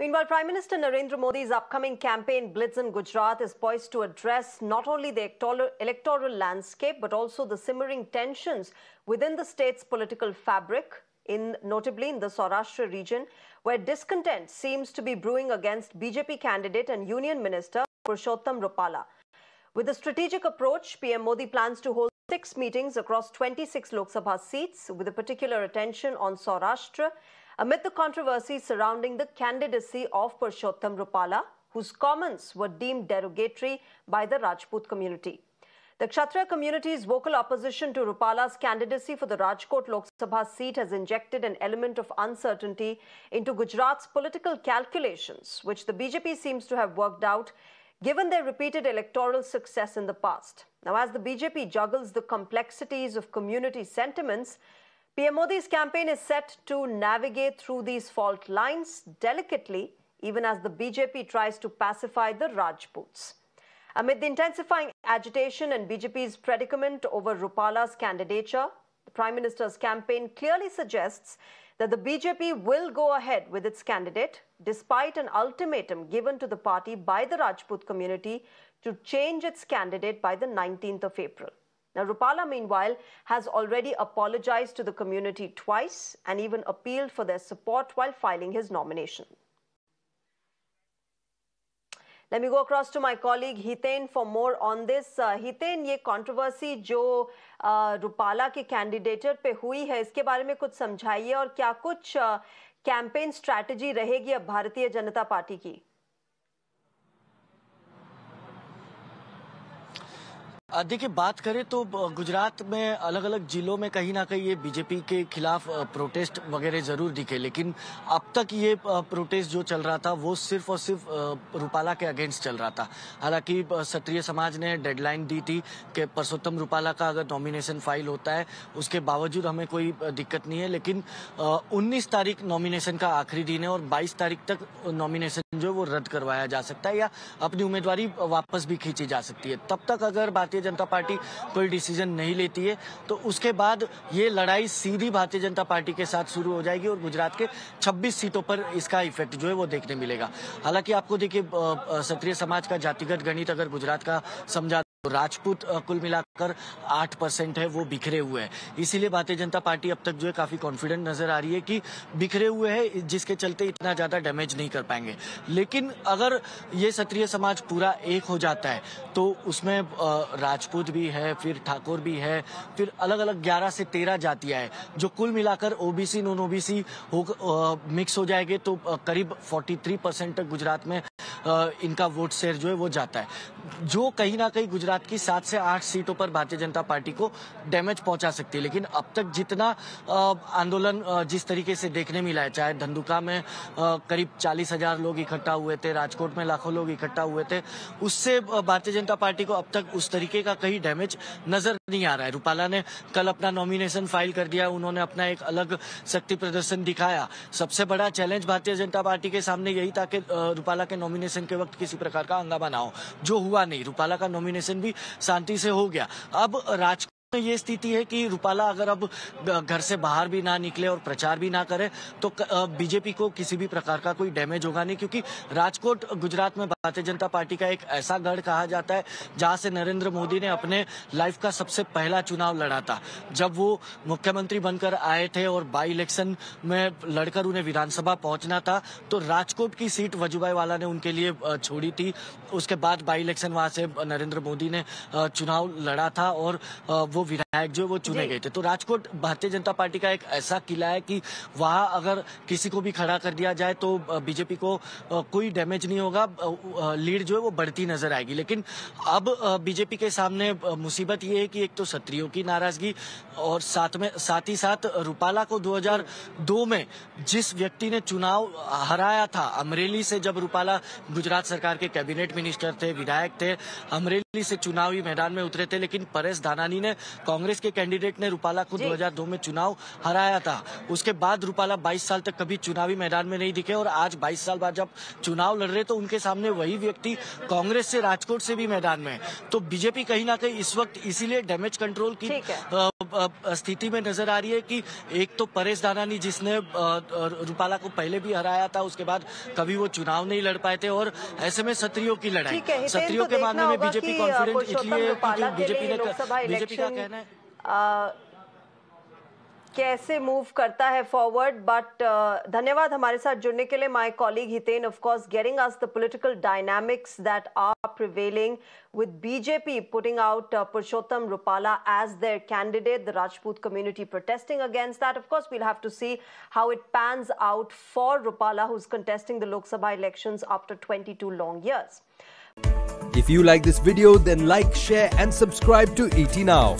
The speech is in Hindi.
Meanwhile, Prime Minister Narendra Modi's upcoming campaign blitz in Gujarat is poised to address not only the electoral landscape but also the simmering tensions within the state's political fabric, notably in the Saurashtra region, where discontent seems to be brewing against BJP candidate and Union Minister Purushottam Rupala. With a strategic approach, PM Modi plans to hold 6 meetings across 26 Lok Sabha seats with a particular attention on Saurashtra, amid the controversy surrounding the candidacy of Purushottam Rupala, whose comments were deemed derogatory by the Rajput community. The Kshatriya community's vocal opposition to Rupala's candidacy for the Rajkot Lok Sabha seat has injected an element of uncertainty into Gujarat's political calculations, which the BJP seems to have worked out, given their repeated electoral success in the past. Now, as the BJP juggles the complexities of community sentiments, PM Modi's campaign is set to navigate through these fault lines delicately, even as the BJP tries to pacify the Rajputs. Amid the intensifying agitation and BJP's predicament over Rupala's candidature, the Prime Minister's campaign clearly suggests that the BJP will go ahead with its candidate, despite an ultimatum given to the party by the Rajput community to change its candidate by the 19th of April. Now, Rupala, meanwhile, has already apologized to the community twice and even appealed for their support while filing his nomination. Let me go across to my colleague Hiten for more on this. Hiten, ये कंट्रोवर्सी जो रूपाला के कैंडिडेटर पे हुई है, इसके बारे में कुछ समझाइए और क्या कुछ कैंपेन स्ट्रैटेजी रहेगी अब भारतीय जनता पार्टी की? देखिए, बात करें तो गुजरात में अलग अलग जिलों में कहीं ना कहीं ये बीजेपी के खिलाफ प्रोटेस्ट वगैरह जरूर दिखे, लेकिन अब तक ये प्रोटेस्ट जो चल रहा था वो सिर्फ और सिर्फ रूपाला के अगेंस्ट चल रहा था। हालांकि क्षत्रिय समाज ने डेडलाइन दी थी कि पुरुषोत्तम रूपाला का अगर नॉमिनेशन फाइल होता है उसके बावजूद हमें कोई दिक्कत नहीं है, लेकिन 19 तारीख नॉमिनेशन का आखिरी दिन है और 22 तारीख तक नॉमिनेशन जो वो रद्द करवाया जा सकता है या अपनी उम्मीदवारी वापस भी खींची जा सकती है। तब तक अगर भारतीय जनता पार्टी कोई डिसीजन नहीं लेती है तो उसके बाद ये लड़ाई सीधी भारतीय जनता पार्टी के साथ शुरू हो जाएगी और गुजरात के 26 सीटों पर इसका इफेक्ट जो है वो देखने मिलेगा। हालांकि आपको देखिए, क्षत्रिय समाज का जातिगत गणित अगर गुजरात का समझा, राजपूत कुल मिलाकर 8% है, वो बिखरे हुए हैं। इसीलिए भारतीय जनता पार्टी अब तक जो है काफी कॉन्फिडेंट नजर आ रही है कि बिखरे हुए हैं, जिसके चलते इतना ज्यादा डैमेज नहीं कर पाएंगे। लेकिन अगर ये क्षत्रिय समाज पूरा एक हो जाता है तो उसमें राजपूत भी है, फिर ठाकुर भी है, फिर अलग अलग 11 से 13 जातियां हैं, जो कुल मिलाकर ओबीसी नॉन ओबीसी मिक्स हो जाएंगे तो करीब 43% तक गुजरात में इनका वोट शेयर जो है वो जाता है, जो कहीं ना कहीं गुजरात की 7 से 8 सीटों पर भारतीय जनता पार्टी को डैमेज पहुंचा सकती है। लेकिन अब तक जितना आंदोलन जिस तरीके से देखने मिला है, चाहे धंधुका में करीब 40,000 लोग इकट्ठा हुए थे, राजकोट में लाखों लोग इकट्ठा हुए थे, उससे भारतीय जनता पार्टी को अब तक उस तरीके का कहीं डैमेज नजर नहीं आ रहा है। रूपाला ने कल अपना नॉमिनेशन फाइल कर दिया, उन्होंने अपना एक अलग शक्ति प्रदर्शन दिखाया। सबसे बड़ा चैलेंज भारतीय जनता पार्टी के सामने यही था कि रूपाला के नॉमिनेशन के वक्त किसी प्रकार का हंगामा ना हो, जो हुआ नहीं। रूपाला का नॉमिनेशन भी शांति से हो गया। अब राजकोट में ये स्थिति है कि रूपाला अगर अब घर से बाहर भी ना निकले और प्रचार भी ना करे तो बीजेपी को किसी भी प्रकार का कोई डैमेज होगा नहीं, क्योंकि राजकोट गुजरात में भारतीय जनता पार्टी का एक ऐसा गढ़ कहा जाता है जहां से नरेंद्र मोदी ने अपने लाइफ का सबसे पहला चुनाव लड़ा था। जब वो मुख्यमंत्री बनकर आए थे और बाई इलेक्शन में लड़कर उन्हें विधानसभा पहुंचना था तो राजकोट की सीट वजुभाई वाला ने उनके लिए छोड़ी थी। उसके बाद बाई इलेक्शन वहां से नरेंद्र मोदी ने चुनाव लड़ा था और वो विधायक जो वो चुने गए थे। तो राजकोट भारतीय जनता पार्टी का एक ऐसा किला है कि वहां अगर किसी को भी खड़ा कर दिया जाए तो बीजेपी को कोई डैमेज नहीं होगा, लीड जो है वो बढ़ती नजर आएगी। लेकिन अब बीजेपी के सामने मुसीबत ये है कि एक तो क्षत्रियों की नाराजगी और साथ ही साथ रूपाला को 2002 में जिस व्यक्ति ने चुनाव हराया था अमरेली से, जब रूपाला गुजरात सरकार के कैबिनेट मिनिस्टर थे, विधायक थे, अमरेली से चुनावी मैदान में उतरे थे, लेकिन परेश धानानी ने, कांग्रेस के कैंडिडेट ने रूपाला को 2002 में चुनाव हराया था। उसके बाद रूपाला 22 साल तक कभी चुनावी मैदान में नहीं दिखे और आज 22 साल बाद जब चुनाव लड़ रहे तो उनके सामने वही व्यक्ति कांग्रेस से, राजकोट से भी मैदान में है। तो बीजेपी कहीं ना कहीं इस वक्त इसीलिए डैमेज कंट्रोल की स्थिति में नजर आ रही है कि एक तो परेश दानानी जिसने रूपाला को पहले भी हराया था, उसके बाद कभी वो चुनाव नहीं लड़ पाए थे, और ऐसे में क्षत्रियों की लड़ाई, क्षत्रियों के मामले में बीजेपी कॉन्फिडेंट इसलिए है क्योंकि बीजेपी का कहना है कैसे मूव करता है फॉरवर्ड। बट धन्यवाद हमारे साथ जुड़ने के लिए my colleague Hiten, of course getting us the political dynamics that are prevailing with BJP putting out Purushottam Rupala as their candidate, the Rajput community protesting against that. Of course, we'll have to see how it pans out for Rupala, who's contesting the Lok Sabha elections after 22 long years. If you like this video, then like, share and subscribe to ET Now.